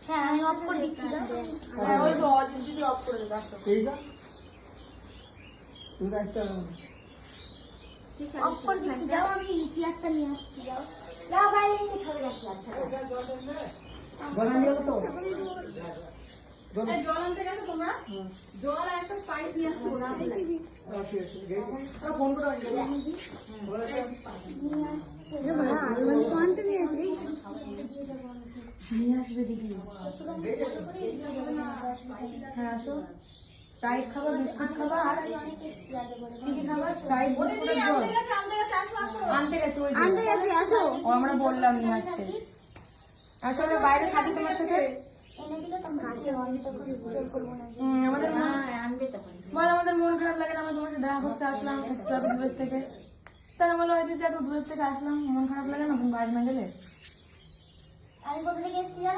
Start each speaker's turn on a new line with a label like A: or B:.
A: হ্যাঁ আমি অফ করে দিচ্ছি।
B: ওই তো দিদি অফ করে দেবে।
A: অফ করে দিচ্ছি, যাও আমি চেয়ারটা নিয়ে আসছি। যাও যাও বাইরে নিয়ে চলে যাচ্ছি। আচ্ছা
B: জল আনতে গেছো তোমরা? জল আর একটা স্পাইস নিয়ে আসবো না? ফোন করে
C: নিয়ে আসবে দিদি। হ্যাঁ আসো। স্প্রাইট খাবার, বিস্কুট খাবার আর কি কি খাবার? স্প্রাইট, বিস্কুট আর জল। আনতে গেছে ওই
A: আনতে গেছি, আসো।
C: ও আমরা বললাম নিয়ে আসতে। আসলে বাইরে থাকি তোমার সাথে।
A: এনে দিলে তোমরা খেয়ে আমি তো কিছু জোর করবো না।
C: আমাদের আমাদের মন খারাপ লাগে না, আমরা তোমার সাথে দেখা করতে আসলাম একটু এত দূরের থেকে। তাই বলো হয়তো এত দূরের থেকে আসলাম, মন খারাপ লাগে না তুমি বাজ না গেলে?
A: আমি কোথা থেকে এসেছি জানো?